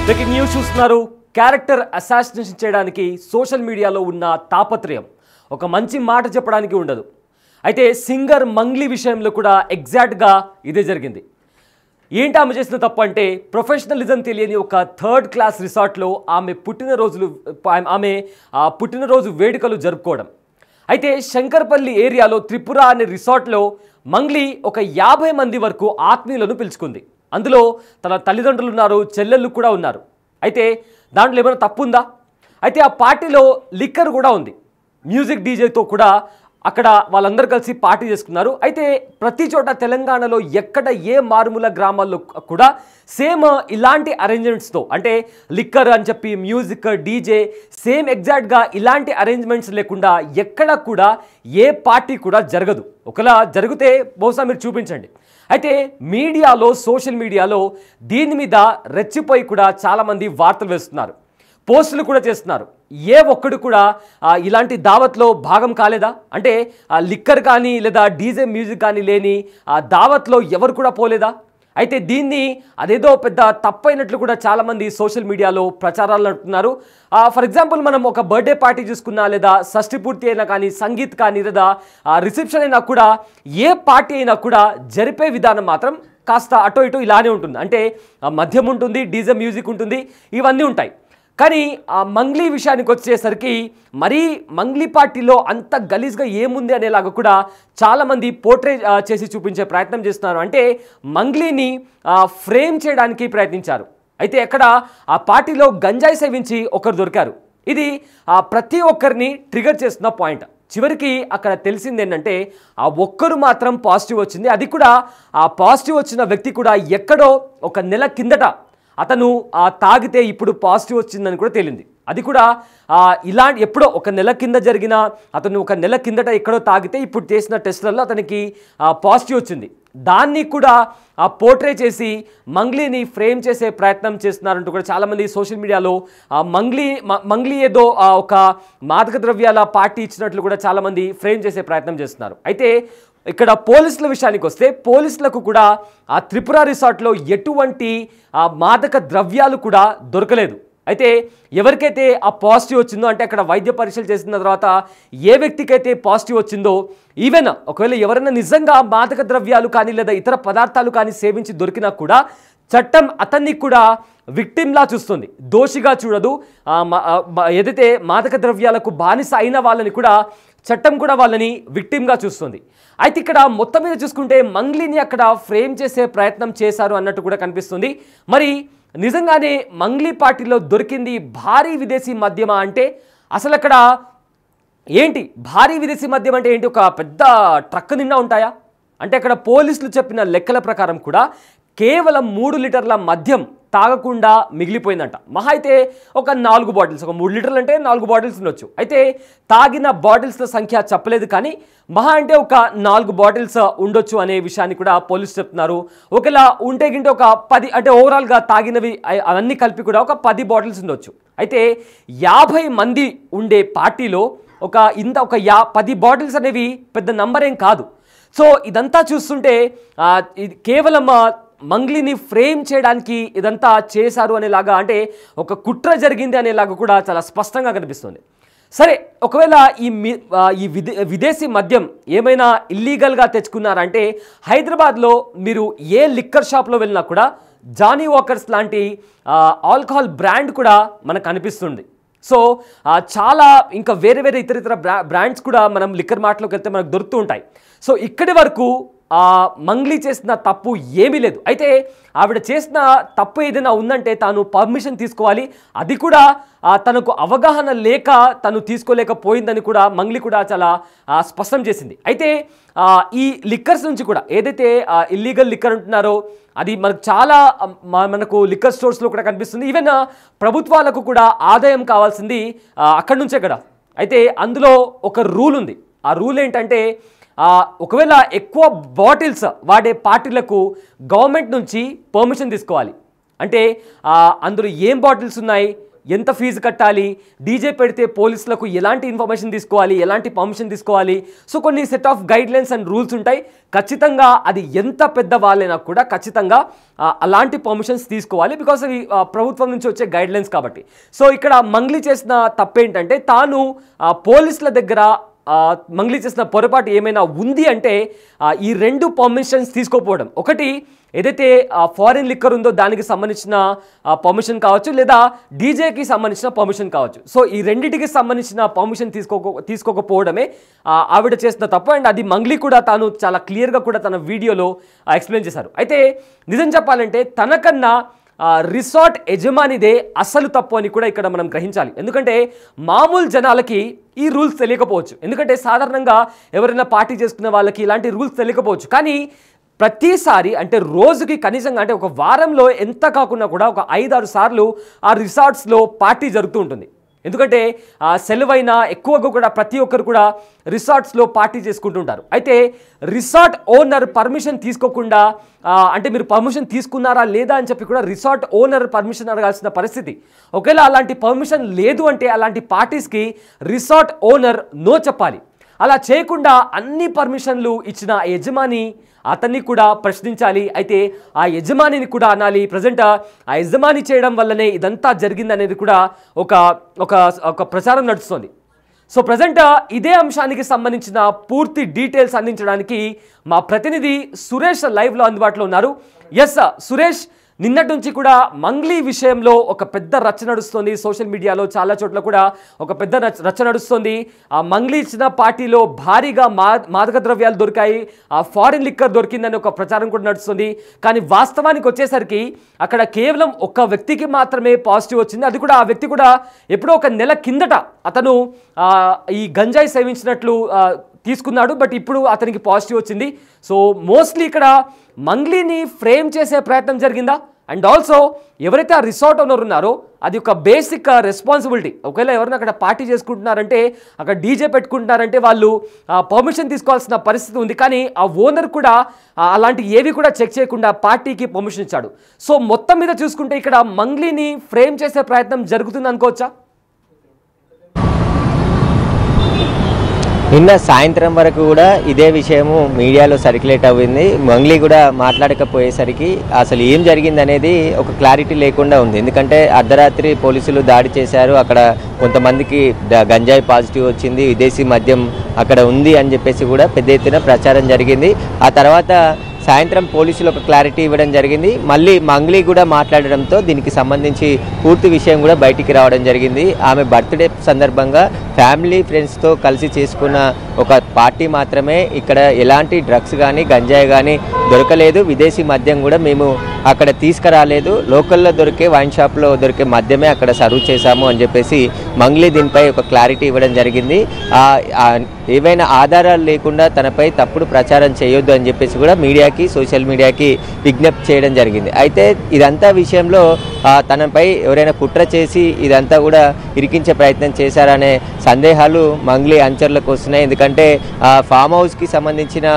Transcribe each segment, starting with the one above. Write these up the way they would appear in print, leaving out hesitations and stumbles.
Breaking news చూస్తున్నారు. Character assassination చేయడానికి social మీడియాలో ఉన్న తాపత్రయం ఒక మంచి మాట చెప్పడానికి ఉండదు. అయితే సింగర్ మంగ్లీ విషయంలో కూడా ఎగ్జాక్ట్గా ఇదే జరిగింది. ఏంటి ఆమె చేసిన తప్పు అంటే ప్రొఫెషనలిజం తెలియని ఒక థర్డ్ క్లాస్ రిసార్ట్లో ఆమె పుట్టినరోజు వేడుకలు జరుపుకోవడం. అయితే శంకర్పల్లి ఏరియాలో త్రిపుర అనే రిసార్ట్లో మంగ్లీ ఒక 50 మంది వరకు ఆత్మీయులను పిలుచుకుంది. అందులో తన తల్లిదండ్రులు ఉన్నారు, చెల్లెళ్ళు కూడా ఉన్నారు. అయితే దాంట్లో ఏమైనా తప్పు ఉందా? అయితే ఆ పార్టీలో లిక్కర్ కూడా ఉంది. మ్యూజిక్ డీజేతో కూడా అక్కడ వాళ్ళందరూ కలిసి పార్టీ చేసుకున్నారు. అయితే ప్రతి చోట తెలంగాణలో ఎక్కడ ఏ మారుమూల గ్రామాల్లో కూడా సేమ్ ఇలాంటి అరేంజ్మెంట్స్తో, అంటే లిక్కర్ అని చెప్పి మ్యూజిక్ డీజే సేమ్ ఎగ్జాక్ట్గా ఇలాంటి అరేంజ్మెంట్స్ లేకుండా ఎక్కడ కూడా ఏ పార్టీ కూడా జరగదు. ఒకలా జరిగితే బహుశా మీరు చూపించండి. అయితే మీడియాలో, సోషల్ మీడియాలో దీని మీద రెచ్చిపోయి కూడా చాలామంది వార్తలు వేస్తున్నారు, పోస్టులు కూడా చేస్తున్నారు. ఏ ఒక్కడు కూడా ఇలాంటి దావత్లో భాగం కాలేదా? అంటే లిక్కర్ కానీ లేదా డీజే మ్యూజిక్ కానీ లేని దావత్లో ఎవరు కూడా పోలేదా? అయితే దీన్ని అదేదో పెద్ద తప్పైనట్లు కూడా చాలామంది సోషల్ మీడియాలో ప్రచారాలు నడుపుతున్నారు. ఫర్ ఎగ్జాంపుల్ మనం ఒక బర్త్డే పార్టీ చూసుకున్నా, లేదా షష్ఠి పూర్తి అయినా కానీ, సంగీత్ కానీ, లేదా రిసెప్షన్ అయినా కూడా, ఏ పార్టీ అయినా కూడా జరిపే విధానం మాత్రం కాస్త అటో ఇటో ఇలానే ఉంటుంది. అంటే మద్యం ఉంటుంది, డీజే మ్యూజిక్ ఉంటుంది, ఇవన్నీ ఉంటాయి. కానీ ఆ మంగ్లీ విషయానికి వచ్చేసరికి మరీ మంగ్లీ పార్టీలో అంత గలీజ్గా ఏముంది అనేలాగా కూడా చాలామంది పోర్ట్రే చేసి చూపించే ప్రయత్నం చేస్తున్నారు. అంటే మంగ్లీని ఫ్రేమ్ చేయడానికి ప్రయత్నించారు. అయితే ఎక్కడ ఆ పార్టీలో గంజాయి సేవించి ఒకరు దొరికారు. ఇది ప్రతి ఒక్కరిని ట్రిగర్ చేస్తున్న పాయింట్. చివరికి అక్కడ తెలిసింది ఏంటంటే ఆ ఒక్కరు మాత్రం పాజిటివ్ వచ్చింది. అది కూడా ఆ పాజిటివ్ వచ్చిన వ్యక్తి కూడా ఎక్కడో ఒక నెల కిందట అతను తాగితే ఇప్పుడు పాజిటివ్ వచ్చిందని కూడా తేలింది. అది కూడా ఇలాంటి ఎప్పుడో ఒక నెల కింద జరిగిన, అతను ఒక నెల కిందట ఎక్కడో తాగితే ఇప్పుడు చేసిన టెస్టులలో అతనికి పాజిటివ్ వచ్చింది. దాన్ని కూడా పోర్ట్రే చేసి మంగ్లీని ఫ్రేమ్ చేసే ప్రయత్నం చేస్తున్నారంటూ కూడా చాలామంది సోషల్ మీడియాలో మంగ్లీ ఏదో ఒక మాదక ద్రవ్యాల పార్టీ ఇచ్చినట్లు కూడా చాలామంది ఫ్రేమ్ చేసే ప్రయత్నం చేస్తున్నారు. అయితే ఇక్కడ పోలీసుల విషయానికి వస్తే పోలీసులకు కూడా ఆ త్రిపుర రిసార్ట్లో ఎటువంటి మాదక ద్రవ్యాలు కూడా దొరకలేదు. అయితే ఎవరికైతే ఆ పాజిటివ్ వచ్చిందో, అంటే అక్కడ వైద్య పరీక్షలు చేసిన తర్వాత ఏ వ్యక్తికైతే పాజిటివ్ వచ్చిందో, ఈవెన్ ఒకవేళ ఎవరైనా నిజంగా మాదక ద్రవ్యాలు కానీ లేదా ఇతర పదార్థాలు కానీ సేవించి దొరికినా కూడా చట్టం అతన్ని కూడా విక్టిమ్లా చూస్తుంది, దోషిగా చూడదు. ఏదైతే మాదక ద్రవ్యాలకు బానిస అయిన వాళ్ళని కూడా చట్టం కూడా వాళ్ళని విక్టిమ్గా చూస్తుంది. అయితే ఇక్కడ మొత్తం మీద చూసుకుంటే మంగ్లీని అక్కడ ఫ్రేమ్ చేసే ప్రయత్నం చేశారు అన్నట్టు కూడా కనిపిస్తుంది. మరి నిజంగానే మంగ్లీ పార్టీలో దొరికింది భారీ విదేశీ మద్యమా అంటే అసలు అక్కడ ఏంటి? భారీ విదేశీ మద్యం అంటే ఏంటి? ఒక పెద్ద ట్రక్ నిండా ఉంటాయా? అంటే అక్కడ పోలీసులు చెప్పిన లెక్కల ప్రకారం కూడా కేవలం 3 లీటర్ల మద్యం తాగకుండా మిగిలిపోయిందంట. మహా అయితే ఒక 4 బాటిల్స్, ఒక 3 లీటర్లు అంటే 4 బాటిల్స్ ఉండొచ్చు. అయితే తాగిన బాటిల్స్ల సంఖ్య చెప్పలేదు, కానీ మహా అంటే ఒక 4 బాటిల్స్ ఉండొచ్చు అనే విషయాన్ని కూడా పోలీసులు చెప్తున్నారు. ఒకవేళ ఉంటే గింటే ఒక 10, అంటే ఓవరాల్గా తాగినవి అవన్నీ కలిపి కూడా ఒక 10 బాటిల్స్ ఉండొచ్చు. అయితే 50 మంది ఉండే పార్టీలో ఒక 10 బాటిల్స్ అనేవి పెద్ద నంబర్ ఏం కాదు. సో ఇదంతా చూస్తుంటే ఇది కేవలం మంగ్లీని ఫ్రేమ్ చేయడానికి ఇదంతా చేశారు అనేలాగా, అంటే ఒక కుట్ర జరిగింది అనేలాగా కూడా చాలా స్పష్టంగా కనిపిస్తుంది. సరే, ఒకవేళ ఈ విదేశీ మద్యం ఏమైనా ఇల్లీగల్గా తెచ్చుకున్నారంటే హైదరాబాద్లో మీరు ఏ లిక్కర్ షాప్లో వెళ్ళినా కూడా జానీ వాకర్స్ లాంటి ఆల్కహాల్ బ్రాండ్ కూడా మనకు అనిపిస్తుంది. సో చాలా ఇంకా వేరే ఇతర బ్రాండ్స్ కూడా మనం లిక్కర్ మార్ట్లోకి వెళ్తే మనకు దొరుకుతూ ఉంటాయి. సో ఇక్కడి వరకు మంగ్లీ చేసిన తప్పు ఏమీ లేదు. అయితే ఆవిడ చేసిన తప్పు ఏదైనా ఉందంటే తాను పర్మిషన్ తీసుకోవాలి. అది కూడా తనకు అవగాహన లేక తను తీసుకోలేకపోయిందని కూడా మంగ్లీ కూడా చాలా స్పష్టం చేసింది. అయితే ఈ లిక్కర్స్ నుంచి కూడా ఏదైతే ఇల్లీగల్ లిక్కర్ ఉంటున్నారో అది మనకు లిక్కర్ స్టోర్స్లో కూడా కనిపిస్తుంది. ఈవెన్ ప్రభుత్వాలకు కూడా ఆదాయం కావాల్సింది అక్కడి నుంచే కదా. అయితే అందులో ఒక రూల్ ఉంది. ఆ రూల్ ఏంటంటే ఒకవేళ ఎక్కువ బాటిల్స్ వాడే పార్టీలకు గవర్నమెంట్ నుంచి పర్మిషన్ తీసుకోవాలి. అంటే అందులో ఏం బాటిల్స్ ఉన్నాయి, ఎంత ఫీజు కట్టాలి, డీజే పెడితే పోలీసులకు ఎలాంటి ఇన్ఫర్మేషన్ తీసుకోవాలి, ఎలాంటి పర్మిషన్ తీసుకోవాలి. సో కొన్ని set of guide lines and rules ఉంటాయి. ఖచ్చితంగా అది ఎంత పెద్ద వాళ్ళైనా కూడా ఖచ్చితంగా అలాంటి పర్మిషన్స్ తీసుకోవాలి, బికాస్ అవి ప్రభుత్వం నుంచి వచ్చే గైడ్ లైన్స్ కాబట్టి. సో ఇక్కడ మంగ్లీ చేసిన తప్పేంటంటే తాను పోలీసుల దగ్గర మంగ్లీ చేసిన పొరపాటు ఏమైనా ఉంది అంటే ఈ 2 పర్మిషన్స్ తీసుకోకపోవడం. ఒకటి ఏదైతే ఫారిన్ లిక్కర్ ఉందో దానికి సంబంధించిన పర్మిషన్ కావచ్చు, లేదా డీజేకి సంబంధించిన పర్మిషన్ కావచ్చు. సో ఈ రెండింటికి సంబంధించిన పర్మిషన్ తీసుకోకపోవడమే ఆవిడ చేసిన తప్పు. అండ్ అది మంగ్లీ కూడా తాను చాలా క్లియర్గా కూడా తన వీడియోలో ఎక్స్ప్లెయిన్ చేశారు. అయితే నిజం చెప్పాలంటే తనకన్నా రిసార్ట్ యజమానిదే అసలు తప్పు అని కూడా ఇక్కడ మనం గ్రహించాలి. ఎందుకంటే మామూలు జనాలకి ఈ రూల్స్ తెలియకపోవచ్చు, ఎందుకంటే సాధారణంగా ఎవరైనా పార్టీ చేసుకునే వాళ్ళకి ఇలాంటి రూల్స్ తెలియకపోవచ్చు. కానీ ప్రతిసారి అంటే రోజుకి కనీసంగా అంటే ఒక వారంలో ఎంత కాకుండా కూడా ఒక 5-6 సార్లు ఆ రిసార్ట్స్లో పార్టీ జరుగుతూ ఉంటుంది. ఎందుకంటే సెలవైనా ఎక్కువగా కూడా ప్రతి ఒక్కరు కూడా రిసార్ట్స్లో పార్టీ చేసుకుంటుంటారు. అయితే రిసార్ట్ ఓనర్ పర్మిషన్ తీసుకోకుండా అంటే మీరు పర్మిషన్ తీసుకున్నారా లేదా అని చెప్పి కూడా రిసార్ట్ ఓనర్ పర్మిషన్ అడగాల్సిన పరిస్థితి. ఒకవేళ అలాంటి పర్మిషన్ లేదు అంటే అలాంటి పార్టీస్కి రిసార్ట్ ఓనర్ నో చెప్పాలి. అలా చేయకుండా అన్ని పర్మిషన్లు ఇచ్చిన యజమాని అతన్ని కూడా ప్రశ్నించాలి. అయితే ఆ యజమానిని కూడా అనాలి. ప్రజెంట్ ఆ యజమాని చేయడం వల్లనే ఇదంతా జరిగిందనేది కూడా ఒక ప్రచారం నడుస్తుంది. సో ప్రజెంట్ ఇదే అంశానికి సంబంధించిన పూర్తి డీటెయిల్స్ అందించడానికి మా ప్రతినిధి సురేష్ లైవ్లో అందుబాటులో ఉన్నారు. ఎస్ సురేష్, నిన్నటి నుంచి కూడా మంగ్లీ విషయంలో ఒక పెద్ద రచ్చ నడుస్తుంది. సోషల్ మీడియాలో చాలా చోట్ల కూడా ఒక పెద్ద రచ్చ నడుస్తుంది. ఆ మంగ్లీ ఇచ్చిన పార్టీలో భారీగా మాదక ద్రవ్యాలు దొరికాయి, ఆ ఫారిన్ లిక్కర్ దొరికిందని ఒక ప్రచారం కూడా నడుస్తుంది. కానీ వాస్తవానికి వచ్చేసరికి అక్కడ కేవలం ఒక వ్యక్తికి మాత్రమే పాజిటివ్ వచ్చింది. అది కూడా ఆ వ్యక్తి కూడా ఎప్పుడో ఒక నెల కిందట అతను ఈ గంజాయి సేవించినట్లు తీసుకున్నాడు, బట్ ఇప్పుడు అతనికి పాజిటివ్ వచ్చింది. సో మోస్ట్లీ ఇక్కడ మంగ్లీని ఫ్రేమ్ చేసే ప్రయత్నం జరిగిందా? అండ్ ఆల్సో ఎవరైతే ఆ రిసార్ట్ ఓనర్ ఉన్నారో అది ఒక బేసిక్ రెస్పాన్సిబిలిటీ. ఒకవేళ ఎవరైనా అక్కడ పార్టీ చేసుకుంటున్నారంటే, అక్కడ డీజే పెట్టుకుంటున్నారంటే వాళ్ళు పర్మిషన్ తీసుకోవాల్సిన పరిస్థితి ఉంది. కానీ ఆ ఓనర్ కూడా అలాంటి ఏవి కూడా చెక్ చేయకుండా పార్టీకి పర్మిషన్ ఇచ్చాడు. సో మొత్తం మీద చూసుకుంటే ఇక్కడ మంగ్లీని ఫ్రేమ్ చేసే ప్రయత్నం జరుగుతుంది అనుకోవచ్చా? నిన్న సాయంత్రం వరకు కూడా ఇదే విషయము మీడియాలో సర్క్యులేట్ అవ్వింది. మంగ్లీ కూడా మాట్లాడకపోయేసరికి అసలు ఏం జరిగింది అనేది ఒక క్లారిటీ లేకుండా ఉంది. ఎందుకంటే అర్ధరాత్రి పోలీసులు దాడి చేశారు, అక్కడ కొంతమందికి గంజాయి పాజిటివ్ వచ్చింది, విదేశీ మద్యం అక్కడ ఉంది అని చెప్పేసి కూడా పెద్ద ఎత్తున ప్రచారం జరిగింది. ఆ తర్వాత సాయంత్రం పోలీసులు ఒక క్లారిటీ ఇవ్వడం జరిగింది. మళ్ళీ మంగ్లీ కూడా మాట్లాడడంతో దీనికి సంబంధించి పూర్తి విషయం కూడా బయటికి రావడం జరిగింది. ఆమె బర్త్డే సందర్భంగా ఫ్యామిలీ ఫ్రెండ్స్తో కలిసి చేసుకున్న ఒక పార్టీ మాత్రమే, ఇక్కడ ఎలాంటి డ్రగ్స్ కానీ గంజాయి కానీ దొరకలేదు, విదేశీ మద్యం కూడా మేము అక్కడ తీసుకురాలేదు, లోకల్లో దొరికే వైన్ షాప్లో దొరికే మద్యమే అక్కడ సర్వ్ చేశాము అని చెప్పేసి మంగ్లీ దీనిపై ఒక క్లారిటీ ఇవ్వడం జరిగింది. ఏవైనా ఆధారాలు లేకుండా తనపై తప్పుడు ప్రచారం చేయొద్దు అని చెప్పేసి కూడా మీడియాకి సోషల్ మీడియాకి విజ్ఞప్తి చేయడం జరిగింది. అయితే ఇదంతా విషయంలో తనపై ఎవరైనా కుట్ర చేసి ఇదంతా కూడా ఇరికించే ప్రయత్నం చేశారనే సందేహాలు మంగ్లీ అంచర్లకు వస్తున్నాయి. ఎందుకంటే ఫామ్ హౌస్కి సంబంధించిన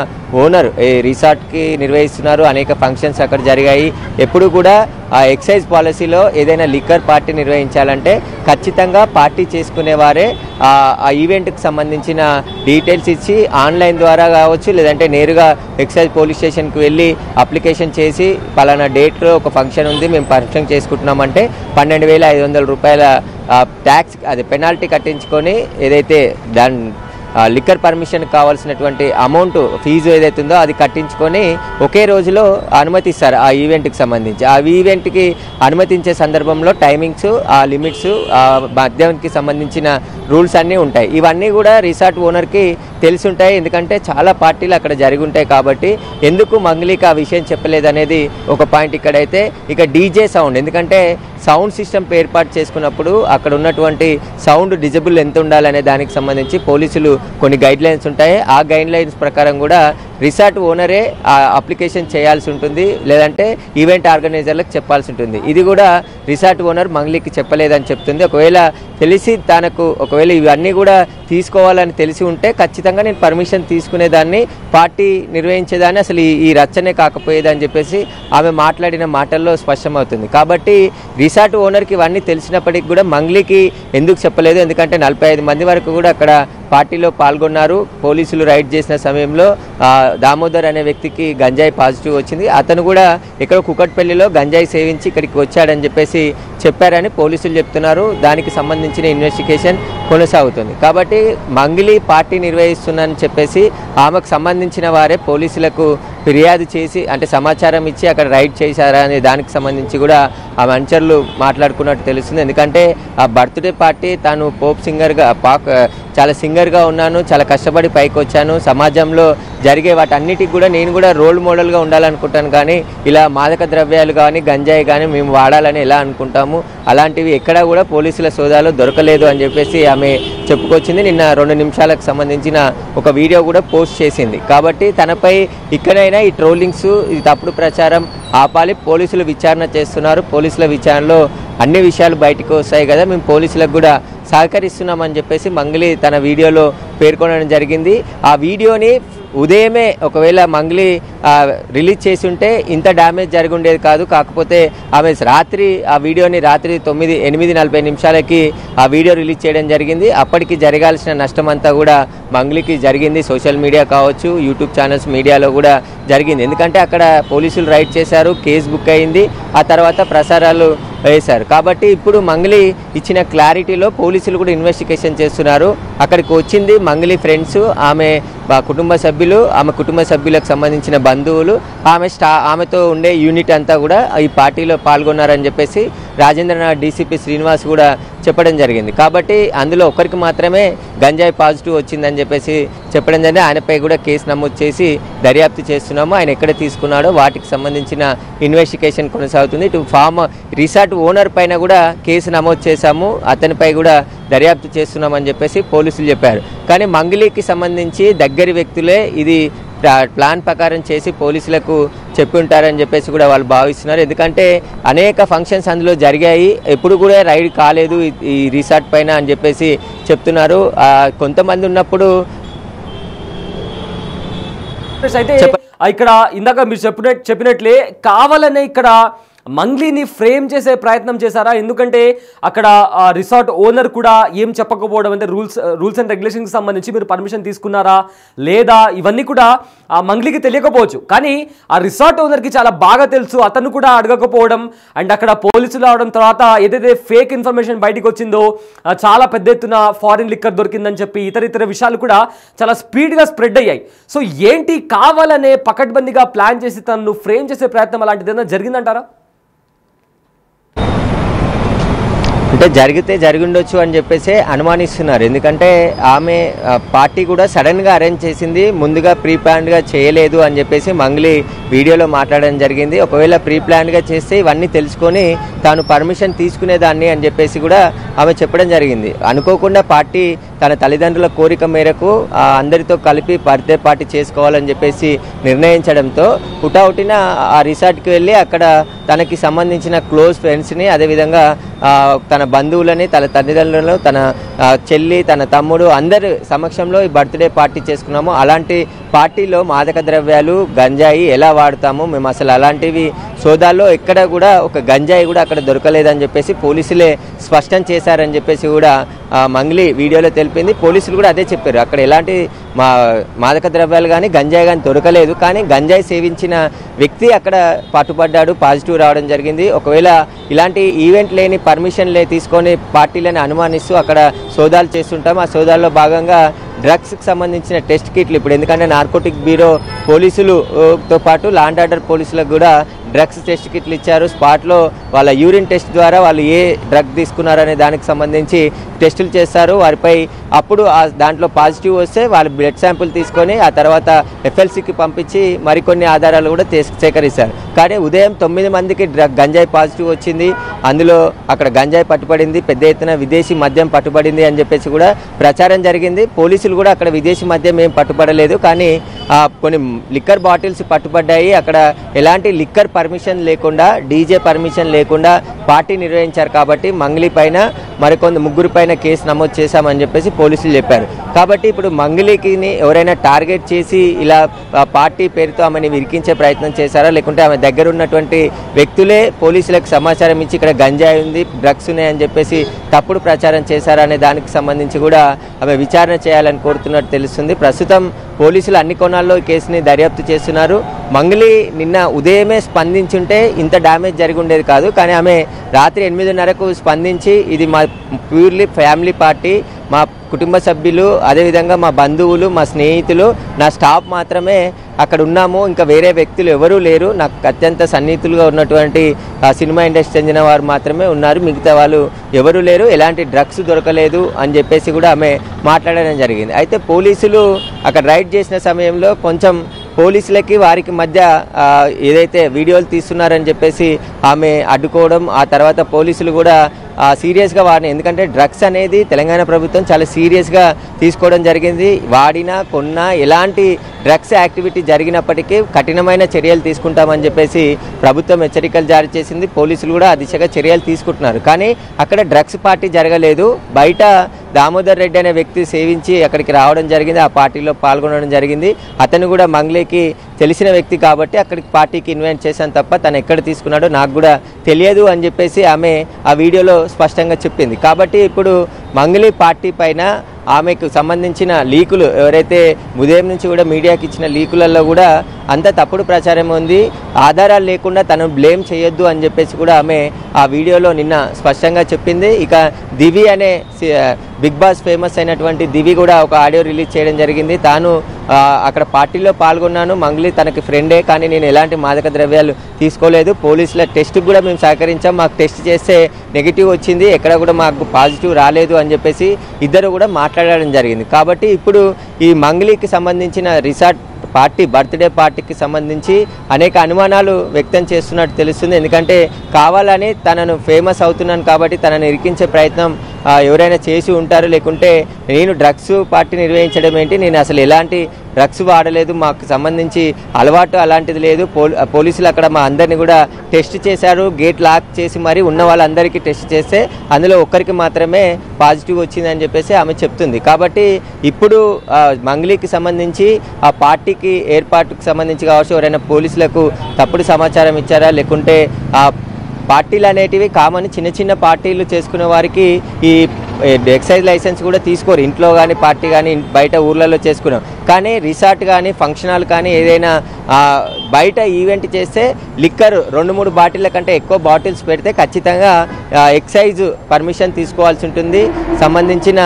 ఓనర్ రిసార్ట్కి నిర్వహిస్తున్నారు, అనేక ఫంక్షన్స్ అక్కడ జరిగాయి. ఎప్పుడు కూడా ఆ ఎక్సైజ్ పాలసీలో ఏదైనా లిక్కర్ పార్టీ నిర్వహించాలంటే ఖచ్చితంగా పార్టీ చేసుకునేవారే ఆ ఈవెంట్కి సంబంధించిన డీటెయిల్స్ ఇచ్చి ఆన్లైన్ ద్వారా కావచ్చు, లేదంటే నేరుగా ఎక్సైజ్ పోలీస్ స్టేషన్కి వెళ్ళి అప్లికేషన్ చేసి పలానా డేట్లో ఒక ఫంక్షన్ ఉంది, మేము ఫంక్షన్ చేసుకుంటున్నామంటే 12,500 రూపాయల ట్యాక్స్ అది పెనాల్టీ కట్టించుకొని ఏదైతే దాని లిక్కర్ పర్మిషన్ కావాల్సినటువంటి అమౌంట్ ఫీజు ఏదైతే ఉందో అది కట్టించుకొని ఒకే రోజులో అనుమతిస్తారు ఆ ఈవెంట్కి సంబంధించి. ఆ ఈవెంట్కి అనుమతించే సందర్భంలో టైమింగ్స్, ఆ లిమిట్స్, ఆ మద్యానికి సంబంధించిన రూల్స్ అన్నీ ఉంటాయి. ఇవన్నీ కూడా రిసార్ట్ ఓనర్కి తెలిసి ఉంటాయి, ఎందుకంటే చాలా పార్టీలు అక్కడ జరిగి ఉంటాయి. కాబట్టి ఎందుకు మంగ్లీకి ఆ విషయం చెప్పలేదనేది ఒక పాయింట్. ఇక్కడైతే ఇక డీజే సౌండ్, ఎందుకంటే సౌండ్ సిస్టమ్ ఏర్పాటు చేసుకున్నప్పుడు అక్కడ ఉన్నటువంటి సౌండ్ డిజబుల్ ఎంత ఉండాలనే దానికి సంబంధించి పోలీసులు కొన్ని గైడ్ లైన్స్ ఉంటాయి. ఆ గైడ్ లైన్స్ ప్రకారం కూడా రిసార్ట్ ఓనరే అప్లికేషన్ చేయాల్సి ఉంటుంది, లేదంటే ఈవెంట్ ఆర్గనైజర్లకు చెప్పాల్సి ఉంటుంది. ఇది కూడా రిసార్ట్ ఓనర్ మంగ్లీకి చెప్పలేదని చెప్తుంది. ఒకవేళ తెలిసి ఒకవేళ ఇవన్నీ కూడా తీసుకోవాలని తెలిసి ఉంటే ఖచ్చితంగా నేను పర్మిషన్ తీసుకునేదాన్ని, పార్టీ నిర్వహించేదాన్ని, అసలు ఈ రచ్చనే కాకపోయేదని చెప్పేసి ఆమె మాట్లాడిన మాటల్లో స్పష్టమవుతుంది. కాబట్టి రిసార్ట్ ఓనర్కి ఇవన్నీ తెలిసినప్పటికీ కూడా మంగ్లీకి ఎందుకు చెప్పలేదు? ఎందుకంటే 45 మంది వరకు కూడా అక్కడ పార్టీలో పాల్గొన్నారు. పోలీసులు రైడ్ చేసిన సమయంలో దామోదర్ అనే వ్యక్తికి గంజాయి పాజిటివ్ వచ్చింది. అతను కూడా ఇక్కడ కుకట్పల్లిలో గంజాయి సేవించి ఇక్కడికి వచ్చాడని చెప్పేసి చెప్పారని పోలీసులు చెప్తున్నారు. దానికి సంబంధించిన ఇన్వెస్టిగేషన్ కొనసాగుతుంది. కాబట్టి మంగ్లీ పార్టీ నిర్వహిస్తుందని చెప్పేసి ఆమెకు సంబంధించిన వారే పోలీసులకు ఫిర్యాదు చేసి, అంటే సమాచారం ఇచ్చి అక్కడ రైడ్ చేశారా అనే దానికి సంబంధించి కూడా ఆమె అనుచరులు మాట్లాడుకున్నట్టు తెలుస్తుంది. ఎందుకంటే ఆ బర్త్డే పార్టీ తాను పోప్ సింగర్గా చాలా సింగర్గా ఉన్నాను, చాలా కష్టపడి పైకి వచ్చాను, సమాజంలో జరిగే వాటన్నిటికి కూడా నేను కూడా రోల్ మోడల్గా ఉండాలనుకుంటాను, కానీ ఇలా మాదక ద్రవ్యాలు కానీ గంజాయి కానీ మేము వాడాలని ఎలా అనుకుంటాము, అలాంటివి ఎక్కడా కూడా పోలీసుల సోదాలో దొరకలేదు అని చెప్పేసి ఆమె చెప్పుకొచ్చింది. నిన్న 2 నిమిషాలకు సంబంధించిన ఒక వీడియో కూడా పోస్ట్ చేసింది. కాబట్టి తనపై ఇక్కడైనా ఈ ట్రోలింగ్స్, ఇది తప్పుడు ప్రచారం ఆపాలి. పోలీసులు విచారణ చేస్తున్నారు. పోలీసుల విచారణలో అన్ని విషయాలు బయటకు వస్తాయి కదా, మేము పోలీసులకు కూడా సహకరిస్తున్నామని చెప్పేసి మంగ్లీ తన వీడియోలో పేర్కొనడం జరిగింది. ఆ వీడియోని ఉదయమే ఒకవేళ మంగ్లీ రిలీజ్ చేసి ఉంటే ఇంత డ్యామేజ్ జరిగి ఉండేది కాదు. కాకపోతే ఆమె ఆ వీడియోని రాత్రి 8:40 నిమిషాలకి ఆ వీడియో రిలీజ్ చేయడం జరిగింది. అప్పటికి జరగాల్సిన నష్టం అంతా కూడా మంగ్లీకి జరిగింది. సోషల్ మీడియా కావచ్చు, యూట్యూబ్ ఛానల్స్, మీడియాలో కూడా జరిగింది. ఎందుకంటే అక్కడ పోలీసులు రైడ్ చేశారు, కేసు బుక్ అయింది, ఆ తర్వాత ప్రసారాలు వేశారు. కాబట్టి ఇప్పుడు మంగ్లీ ఇచ్చిన క్లారిటీలో పోలీసులు కూడా ఇన్వెస్టిగేషన్ చేస్తున్నారు. అక్కడికి వచ్చింది మంగ్లీ ఫ్రెండ్స్, ఆమె కుటుంబ సభ్యులు, ఆమె కుటుంబ సభ్యులకు సంబంధించిన బంధువులు, ఆమెతో ఉండే యూనిట్ అంతా కూడా ఈ పార్టీలో పాల్గొన్నారని చెప్పేసి రాజేంద్రనగర్ డీసీపీ శ్రీనివాస్ కూడా చెప్పడం జరిగింది. కాబట్టి అందులో ఒకరికి మాత్రమే గంజాయి పాజిటివ్ వచ్చిందని చెప్పేసి చెప్పడం జరిగింది. ఆయనపై కూడా కేసు నమోదు చేసి దర్యాప్తు చేస్తున్నాము. ఆయన ఎక్కడ తీసుకున్నాడో వాటికి సంబంధించిన ఇన్వెస్టిగేషన్ కొనసాగుతుంది. ఇటు రిసార్ట్ ఓనర్ పైన కూడా కేసు నమోదు చేశాము, అతనిపై కూడా దర్యాప్తు చేస్తున్నామని చెప్పేసి పోలీసులు చెప్పారు. కానీ మంగ్లీకి సంబంధించి దగ్గరి వ్యక్తులే ఇది ప్లాన్ ప్రకారం చేసి పోలీసులకు చెప్పి ఉంటారని చెప్పేసి కూడా వాళ్ళు భావిస్తున్నారు. ఎందుకంటే అనేక ఫంక్షన్స్ అందులో జరిగాయి, ఎప్పుడు కూడా రైడ్ కాలేదు ఈ రిసార్ట్ పైన అని చెప్పేసి చెప్తున్నారు. కొంతమంది ఉన్నప్పుడు అయితే ఇక్కడ ఇందాక మీరు చెప్పినట్లే కావాలనే ఇక్కడ మంగ్లీని ఫ్రేమ్ చేసే ప్రయత్నం చేశారా? ఎందుకంటే అక్కడ రిసార్ట్ ఓనర్ కూడా ఏం చెప్పకపోవడం, అంటే రూల్స్ అండ్ రెగ్యులేషన్కి సంబంధించి మీరు పర్మిషన్ తీసుకున్నారా లేదా, ఇవన్నీ కూడా మంగ్లీకి తెలియకపోవచ్చు, కానీ ఆ రిసార్ట్ ఓనర్కి చాలా బాగా తెలుసు. అతను కూడా అడగకపోవడం అండ్ అక్కడ పోలీసులు రావడం, తర్వాత ఏదైతే ఫేక్ ఇన్ఫర్మేషన్ బయటకు వచ్చిందో, చాలా పెద్ద ఎత్తున ఫారిన్ లిక్కర్ దొరికిందని చెప్పి ఇతర విషయాలు కూడా చాలా స్పీడ్గా స్ప్రెడ్ అయ్యాయి. సో ఏంటి కావాలనే పకడ్బందీగా ప్లాన్ చేసి తనను ఫ్రేమ్ చేసే ప్రయత్నం అలాంటిది ఏదైనా జరిగిందంటారా? అంటే జరిగిండొచ్చు అని చెప్పేసి అనుమానిస్తున్నారు. ఎందుకంటే ఆమె పార్టీ కూడా సడన్గా అరేంజ్ చేసింది, ముందుగా ప్రీ ప్లాన్డ్గా చేయలేదు అని చెప్పేసి మంగ్లీ వీడియోలో మాట్లాడడం జరిగింది. ఒకవేళ ప్రీ ప్లాన్డ్గా చేస్తే ఇవన్నీ తెలుసుకొని తాను పర్మిషన్ తీసుకునేదాన్ని అని చెప్పేసి కూడా ఆమె చెప్పడం జరిగింది. అనుకోకుండా పార్టీ తన తల్లిదండ్రుల కోరిక మేరకు అందరితో కలిపి బర్త్డే పార్టీ చేసుకోవాలని చెప్పేసి నిర్ణయించడంతో హుటాహుటిన ఆ రిసార్ట్కి వెళ్ళి అక్కడ తనకి సంబంధించిన క్లోజ్ ఫ్రెండ్స్ని, అదేవిధంగా తన బంధువులని, తన తల్లిదండ్రులను, తన చెల్లి, తన తమ్ముడు అందరి సమక్షంలో ఈ బర్త్డే పార్టీ చేసుకున్నాము. అలాంటి పార్టీలో మాదక ద్రవ్యాలు గంజాయి ఎలా వాడతాము, మేము అసలు అలాంటివి సోదాల్లో ఎక్కడ కూడా ఒక గంజాయి కూడా అక్కడ దొరకలేదని చెప్పేసి పోలీసులే స్పష్టం చేశారని చెప్పేసి కూడా మంగ్లీ వీడియోలో తెలిపింది. పోలీసులు కూడా అదే చెప్పారు, అక్కడ ఎలాంటి మాదక ద్రవ్యాలు కానీ గంజాయి కానీ దొరకలేదు, కానీ గంజాయి సేవించిన వ్యక్తి అక్కడ పట్టుబడ్డాడు, పాజిటివ్ రావడం జరిగింది. ఒకవేళ ఇలాంటి ఈవెంట్ లేని పర్మిషన్ తీసుకొని పార్టీలని అనుమానిస్తూ అక్కడ సోదాలు చేస్తుంటాం. ఆ సోదాల్లో భాగంగా డ్రగ్స్కి సంబంధించిన టెస్ట్ కిట్లు, ఇప్పుడు ఎందుకంటే నార్కోటిక్ బ్యూరో పోలీసులతో పాటు లా అండ్ ఆర్డర్ పోలీసులకు కూడా డ్రగ్స్ టెస్ట్ కిట్లు ఇచ్చారు. స్పాట్లో వాళ్ళ యూరిన్ టెస్ట్ ద్వారా వాళ్ళు ఏ డ్రగ్ తీసుకున్నారనే దానికి సంబంధించి టెస్టులు చేస్తారు. వారిపై అప్పుడు దాంట్లో పాజిటివ్ వస్తే వాళ్ళు బ్లడ్ శాంపుల్ తీసుకొని ఆ తర్వాత ఎఫ్ఎల్సీకి పంపించి మరికొన్ని ఆధారాలు కూడా సేకరిస్తారు. కానీ ఉదయం 9 మందికి గంజాయి పాజిటివ్ వచ్చింది, అందులో అక్కడ గంజాయి పట్టుబడింది, పెద్ద ఎత్తున విదేశీ మద్యం పట్టుబడింది అని చెప్పేసి కూడా ప్రచారం జరిగింది. పోలీసులు పోలీసులు కూడా అక్కడ విదేశీ మద్యం ఏం పట్టుబడలేదు, కానీ కొన్ని లిక్కర్ బాటిల్స్ పట్టుబడ్డాయి. అక్కడ ఎలాంటి లిక్కర్ పర్మిషన్ లేకుండా, డీజే పర్మిషన్ లేకుండా పార్టీ నిర్వహించారు. కాబట్టి మంగ్లీ పైన ముగ్గురు పైన కేసు నమోదు చేశామని చెప్పేసి పోలీసులు చెప్పారు. కాబట్టి ఇప్పుడు మంగ్లీకి ఎవరైనా టార్గెట్ చేసి ఇలా పార్టీ పేరుతో ఆమెను విరికించే ప్రయత్నం చేశారా, లేకుంటే ఆమె దగ్గర ఉన్నటువంటి వ్యక్తులే పోలీసులకు సమాచారం ఇచ్చి ఇక్కడ గంజాయి ఉంది, డ్రగ్స్ ఉన్నాయని చెప్పేసి తప్పుడు ప్రచారం చేశారా అనే దానికి సంబంధించి కూడా ఆమె విచారణ చేయాలని కోరుతున్నట్టు తెలుస్తుంది. ప్రస్తుతం పోలీసులు అన్ని కోణాల్లో కేసుని దర్యాప్తు చేస్తున్నారు. మంగ్లీ నిన్న ఉదయమే స్పందించుంటే ఇంత డ్యామేజ్ జరిగి ఉండేది కాదు, కానీ ఆమె రాత్రి 8:30కు స్పందించి ఇది మా ప్యూర్లీ ఫ్యామిలీ పార్టీ, మా కుటుంబ సభ్యులు, అదేవిధంగా మా బంధువులు, మా స్నేహితులు, నా స్టాఫ్ మాత్రమే అక్కడ ఉన్నాము, ఇంకా వేరే వ్యక్తులు ఎవరూ లేరు, నాకు అత్యంత సన్నిహితులుగా ఉన్నటువంటి సినిమా ఇండస్ట్రీ చెందిన వారు మాత్రమే ఉన్నారు, మిగతా వాళ్ళు ఎవరూ లేరు, ఎలాంటి డ్రగ్స్ దొరకలేదు అని చెప్పేసి కూడా ఆమె మాట్లాడడం జరిగింది. అయితే పోలీసులు అక్కడ రైడ్ చేసిన సమయంలో కొంచెం పోలీసులకి వారికి మధ్య ఏదైతే వీడియోలు తీస్తున్నారని చెప్పేసి ఆమె అడ్డుకోవడం, ఆ తర్వాత పోలీసులు కూడా సీరియస్గా వాడిన, ఎందుకంటే డ్రగ్స్ అనేది తెలంగాణ ప్రభుత్వం చాలా సీరియస్గా తీసుకోవడం జరిగింది. వాడినా కొన్నా ఎలాంటి డ్రగ్స్ యాక్టివిటీ జరిగినప్పటికీ కఠినమైన చర్యలు తీసుకుంటామని చెప్పేసి ప్రభుత్వం హెచ్చరికలు జారీ చేసింది. పోలీసులు కూడా ఆ దిశగా చర్యలు తీసుకుంటున్నారు. కానీ అక్కడ డ్రగ్స్ పార్టీ జరగలేదు, బయట దామోదర్ రెడ్డి అనే వ్యక్తి సేవించి అక్కడికి రావడం జరిగింది, ఆ పార్టీలో పాల్గొనడం జరిగింది. అతను కూడా మంగ్లీకి తెలిసిన వ్యక్తి కాబట్టి అక్కడికి పార్టీకి ఇన్వైట్ చేశాను తప్ప తను ఎక్కడ తీసుకున్నాడో నాకు కూడా తెలియదు అని చెప్పేసి ఆమె ఆ వీడియోలో స్పష్టంగా చెప్పింది. కాబట్టి ఇప్పుడు మంగ్లీ పార్టీ పైన ఆమెకు సంబంధించిన లీకులు ఎవరైతే ఉదయం నుంచి కూడా మీడియాకి ఇచ్చిన లీకులలో కూడా అంత తప్పుడు ప్రచారం ఉంది, ఆధారాలు లేకుండా తను బ్లేమ్ చేయొద్దు అని చెప్పేసి కూడా ఆమె ఆ వీడియోలో నిన్న స్పష్టంగా చెప్పింది. ఇక దివి అనే బిగ్ బాస్ ఫేమస్ అయినటువంటి దివి కూడా ఒక ఆడియో రిలీజ్ చేయడం జరిగింది. తాను అక్కడ పార్టీలో పాల్గొన్నాను, మంగ్లీ తనకి ఫ్రెండే, కానీ నేను ఎలాంటి మాదక ద్రవ్యాలు తీసుకోలేదు, పోలీసుల టెస్ట్కి కూడా మేము సహకరించాం, మాకు టెస్ట్ చేస్తే నెగిటివ్ వచ్చింది, ఎక్కడ కూడా మాకు పాజిటివ్ రాలేదు అని చెప్పేసి ఇద్దరు కూడా మాట్లాడడం జరిగింది. కాబట్టి ఇప్పుడు ఈ మంగ్లీకి సంబంధించిన రిసార్ట్ పార్టీ బర్త్డే పార్టీకి సంబంధించి అనేక అనుమానాలు వ్యక్తం చేస్తున్నట్టు తెలుస్తుంది. ఎందుకంటే కావాలని తనను ఫేమస్ అవుతున్నాను కాబట్టి తనను ఇరికించే ప్రయత్నం ఎవరైనా చేసి ఉంటారు, లేకుంటే నేను డ్రగ్స్ పార్టీ నిర్వహించడం ఏంటి, నేను అసలు ఎలాంటి డ్రగ్స్ వాడలేదు, మాకు సంబంధించి అలవాటు అలాంటిది లేదు, పోలీసులు అక్కడ మా అందరినీ కూడా టెస్ట్ చేశారు, గేట్ లాక్ చేసి మరి ఉన్న వాళ్ళందరికీ టెస్ట్ చేస్తే అందులో ఒక్కరికి మాత్రమే పాజిటివ్ వచ్చిందని చెప్పేసి ఆమె చెప్తుంది. కాబట్టి ఇప్పుడు మంగ్లీకి సంబంధించి ఆ పార్టీకి ఏర్పాటుకు సంబంధించి కావచ్చు ఎవరైనా పోలీసులకు తప్పుడు సమాచారం ఇచ్చారా, లేకుంటే ఆ పార్టీలు అనేటివి కామన్ చిన్న చిన్న పార్టీలు చేసుకునే వారికి ఈ ఎక్సైజ్ లైసెన్స్ కూడా తీసుకోరు, ఇంట్లో కానీ పార్టీ కానీ బయట ఊర్లలో చేసుకున్నాం, కానీ రిసార్ట్ కానీ ఫంక్షన్ హాల్ కానీ ఏదైనా బయట ఈవెంట్ చేస్తే లిక్కర్ 2-3 బాటిళ్ళ కంటే ఎక్కువ బాటిల్స్ పెడితే ఖచ్చితంగా ఎక్సైజ్ పర్మిషన్ తీసుకోవాల్సి ఉంటుంది, సంబంధించిన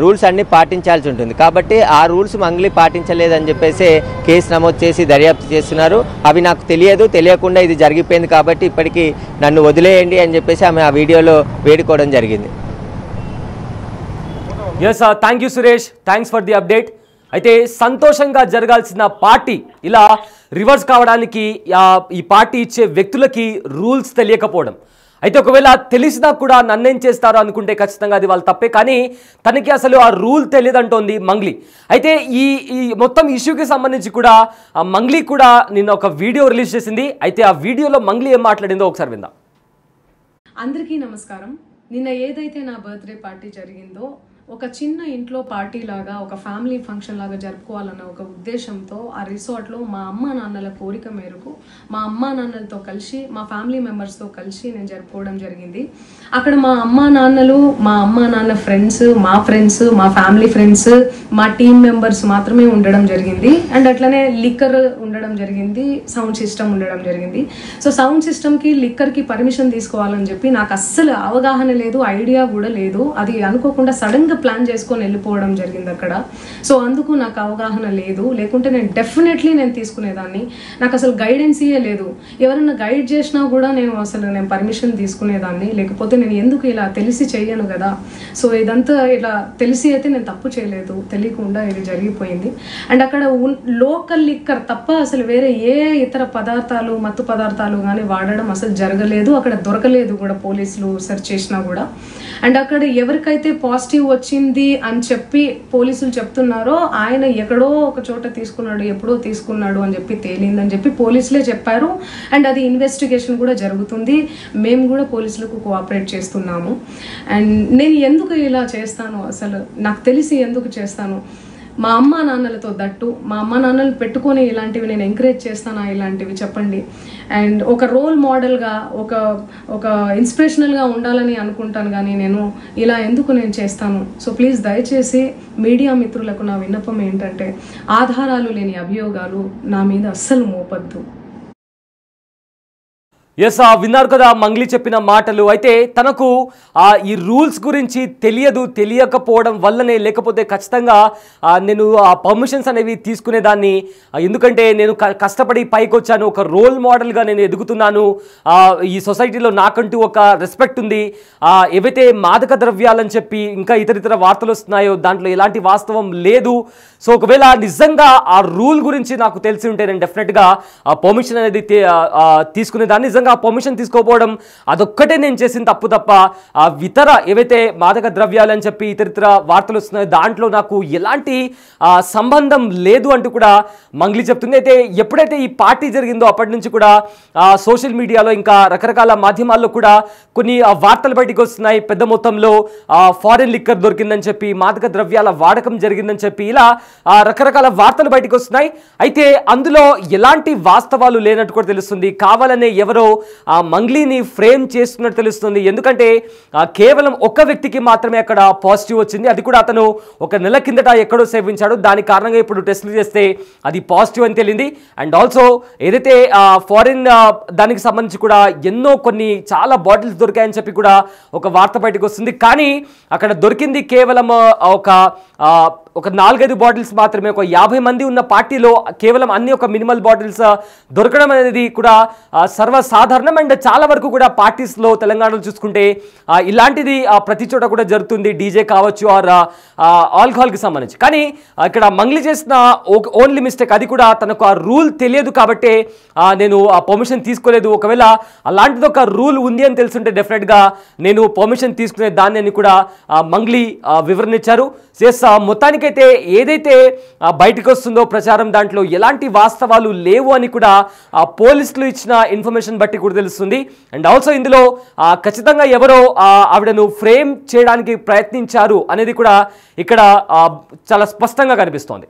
రూల్స్ అన్నీ పాటించాల్సి ఉంటుంది. కాబట్టి ఆ రూల్స్ మంగ్లీ పాటించలేదని చెప్పేసి కేసు నమోదు చేసి దర్యాప్తు చేస్తున్నారు. అవి నాకు తెలియకుండా ఇది జరిగిపోయింది కాబట్టి ఇప్పటికీ నన్ను వదిలేయండి అని చెప్పేసి ఆమె ఆ వీడియోలో వేడుకోవడం జరిగింది. Yes, thank you Suresh, thanks for the update. అయితే సంతోషంగా జరగాల్సిన పార్టీ ఇలా రివర్స్ కావడానికి ఈ పార్టీ ఇచ్చే వ్యక్తులకి రూల్స్ తెలియకపోవడం. అయితే ఒకవేళ తెలిసినా కూడా నన్నేం చేస్తారో అనుకుంటే ఖచ్చితంగా అది వాళ్ళు తప్పే, కానీ తనకి అసలు ఆ రూల్ తెలియదంటోంది మంగ్లీ. అయితే ఈ మొత్తం ఇష్యూకి సంబంధించి కూడా మంగ్లీ కూడా నిన్న ఒక వీడియో రిలీజ్ చేసింది. అయితే ఆ వీడియోలో మంగ్లీ ఏం మాట్లాడిందో ఒకసారి విందాం. అందరికీ నమస్కారం. నిన్న ఏదైతే నా బర్త్డే పార్టీ జరిగిందో ఒక చిన్న ఇంట్లో పార్టీ లాగా, ఒక ఫ్యామిలీ ఫంక్షన్ లాగా జరుపుకోవాలన్న ఒక ఉద్దేశంతో ఆ రిసార్ట్లో మా అమ్మా నాన్నల కోరిక మేరకు మా అమ్మా నాన్నలతో కలిసి, మా ఫ్యామిలీ మెంబర్స్తో కలిసి నేను జరుపుకోవడం జరిగింది. అక్కడ మా అమ్మా నాన్న ఫ్రెండ్స్, మా ఫ్రెండ్స్, మా ఫ్యామిలీ ఫ్రెండ్స్, మా టీమ్ మెంబర్స్ మాత్రమే ఉండడం జరిగింది. అండ్ అట్లనే లిక్కర్ ఉండడం జరిగింది, సౌండ్ సిస్టమ్ ఉండడం జరిగింది. సో సౌండ్ సిస్టమ్కి లిక్కర్కి పర్మిషన్ తీసుకోవాలని చెప్పి నాకు అస్సలు అవగాహన లేదు, ఐడియా కూడా లేదు. అది అనుకోకుండా సడన్గా ప్లాన్ చేసుకొని వెళ్ళిపోవడం జరిగింది అక్కడ. సో అందుకు నాకు అవగాహన లేదు, లేకుంటే నేను డెఫినెట్లీ తీసుకునేదాన్ని. నాకు అసలు గైడెన్సీయే లేదు. ఎవరైనా గైడ్ చేసినా కూడా నేను పర్మిషన్ తీసుకునేదాన్ని, లేకపోతే నేను ఎందుకు ఇలా తెలిసి చెయ్యను కదా. సో ఇదంతా ఇలా తెలిసి అయితే నేను తప్పు చేయలేదు, తెలియకుండా ఇది జరిగిపోయింది. అండ్ అక్కడ లోకల్ లిక్కర్ తప్ప అసలు వేరే ఏ ఇతర పదార్థాలు, మత్తు పదార్థాలు కానీ వాడడం అసలు జరగలేదు, అక్కడ దొరకలేదు కూడా పోలీసులు సెర్చ్ చేసినా కూడా. అండ్ అక్కడ ఎవరికైతే పాజిటివ్ వచ్చింది అని చెప్పి పోలీసులు చెప్తున్నారో ఆయన ఎక్కడో ఒక చోట తీసుకున్నాడు, ఎప్పుడో తీసుకున్నాడు అని చెప్పి తేలిందని చెప్పి పోలీసులే చెప్పారు. అండ్ అది ఇన్వెస్టిగేషన్ కూడా జరుగుతుంది. మేము కూడా పోలీసులకు కోఆపరేట్ చేస్తున్నాము. అండ్ నేను ఎందుకు ఇలా చేస్తాను, అసలు నాకు తెలిసి ఎందుకు చేస్తాను, మా అమ్మ నాన్నలతో దట్టు మా అమ్మ నాన్నలు పెట్టుకొని ఇలాంటివి నేను ఎంకరేజ్ చేస్తానా, ఇలాంటివి చెప్పండి. అండ్ ఒక రోల్ మోడల్గా ఒక ఇన్స్పిరేషనల్గా ఉండాలని అనుకుంటాను, కానీ నేను ఇలా ఎందుకు నేను చేస్తాను. సో ప్లీజ్ దయచేసి మీడియా మిత్రులకు నా విన్నపం ఏంటంటే ఆధారాలు లేని అభియోగాలు నా మీద అస్సలు మోపద్దు. ఎస్, విన్నారు కదా మంగ్లీ చెప్పిన మాటలు. అయితే తనకు ఈ రూల్స్ గురించి తెలియకపోవడం వల్లనే, లేకపోతే ఖచ్చితంగా నేను ఆ పర్మిషన్స్ అనేవి తీసుకునేదాన్ని. ఎందుకంటే నేను కష్టపడి పైకి వచ్చాను, ఒక రోల్ మోడల్గా నేను ఎదుగుతున్నాను, ఈ సొసైటీలో నాకంటూ ఒక రెస్పెక్ట్ ఉంది. ఏవైతే మాదక ద్రవ్యాలని చెప్పి ఇంకా ఇతర వార్తలు వస్తున్నాయో దాంట్లో ఎలాంటి వాస్తవం లేదు. సో ఒకవేళ నిజంగా ఆ రూల్ గురించి నాకు తెలిసి ఉంటే నేను డెఫినెట్గా ఆ పర్మిషన్ అనేది తీసుకునేదాన్ని. నిజంగా ఆ పర్మిషన్ తీసుకోకపోవడం అదొక్కటే నేను చేసిన తప్పు తప్ప ఇతర ఏవైతే మాదక ద్రవ్యాలు అని చెప్పి ఇతర వార్తలు వస్తున్నాయో దాంట్లో నాకు ఎలాంటి సంబంధం లేదు అంటూ కూడా మంగ్లీ చెప్తుంది. అయితే ఎప్పుడైతే ఈ పార్టీ జరిగిందో అప్పటి నుంచి కూడా సోషల్ మీడియాలో ఇంకా రకరకాల మాధ్యమాల్లో కూడా కొన్ని వార్తలు బయటకు వస్తున్నాయి. పెద్ద మొత్తంలో ఫారెన్ లిక్కర్ దొరికిందని చెప్పి, మాదక ద్రవ్యాల వాడకం జరిగిందని చెప్పి, ఇలా రకరకాల వార్తలు బయటకు వస్తున్నాయి. అయితే అందులో ఎలాంటి వాస్తవాలు లేనట్టు కూడా తెలుస్తుంది. కావాలనే ఎవరో మంగ్లీని ఫ్రేమ్ చేస్తున్నట్టు తెలుస్తుంది. ఎందుకంటే కేవలం ఒక వ్యక్తికి మాత్రమే అక్కడ పాజిటివ్ వచ్చింది. అది కూడా అతను ఒక నెల కిందట ఎక్కడో సేవించాడు. దాని కారణంగా ఇప్పుడు టెస్టులు చేస్తే అది పాజిటివ్ అని తేలింది. అండ్ ఆల్సో ఏదైతే ఫారిన్ దానికి సంబంధించి కూడా కొన్ని చాలా బాటిల్స్ దొరికాయని చెప్పి కూడా ఒక వార్త బయటకు వస్తుంది. కానీ అక్కడ దొరికింది కేవలం ఒక 4-5 బాటిల్స్ మాత్రమే. ఒక 50 మంది ఉన్న పార్టీలో కేవలం అన్ని ఒక మినిమల్ బాటిల్స్ దొరకడం అనేది కూడా సర్వసాధారణం. అండ్ చాలా వరకు కూడా పార్టీస్లో తెలంగాణలో చూసుకుంటే ఇలాంటిది ప్రతి చోట కూడా జరుగుతుంది, డీజే కావచ్చు ఆర్ ఆల్కహాల్కి సంబంధించి. కానీ ఇక్కడ మంగ్లీ చేసిన ఓన్లీ మిస్టేక్, అది కూడా తనకు ఆ రూల్ తెలియదు కాబట్టి నేను ఆ పర్మిషన్ తీసుకోలేదు. ఒకవేళ అలాంటిది ఒక రూల్ ఉంది అని తెలుసుంటే డెఫినెట్గా నేను పర్మిషన్ తీసుకునే దాన్ని అని కూడా మంగ్లీ వివరణ ఇచ్చారు. మొత్తానికైతే ఏదైతే బయటకు వస్తుందో ప్రచారం, దాంట్లో ఎలాంటి వాస్తవాలు లేవు అని కూడా పోలీసులు ఇచ్చిన ఇన్ఫర్మేషన్ బట్టి కూడా తెలుస్తుంది. అండ్ ఆల్సో ఇందులో ఖచ్చితంగా ఎవరో ఆవిడను ఫ్రేమ్ చేయడానికి ప్రయత్నించారు అనేది కూడా ఇక్కడ చాలా స్పష్టంగా కనిపిస్తోంది.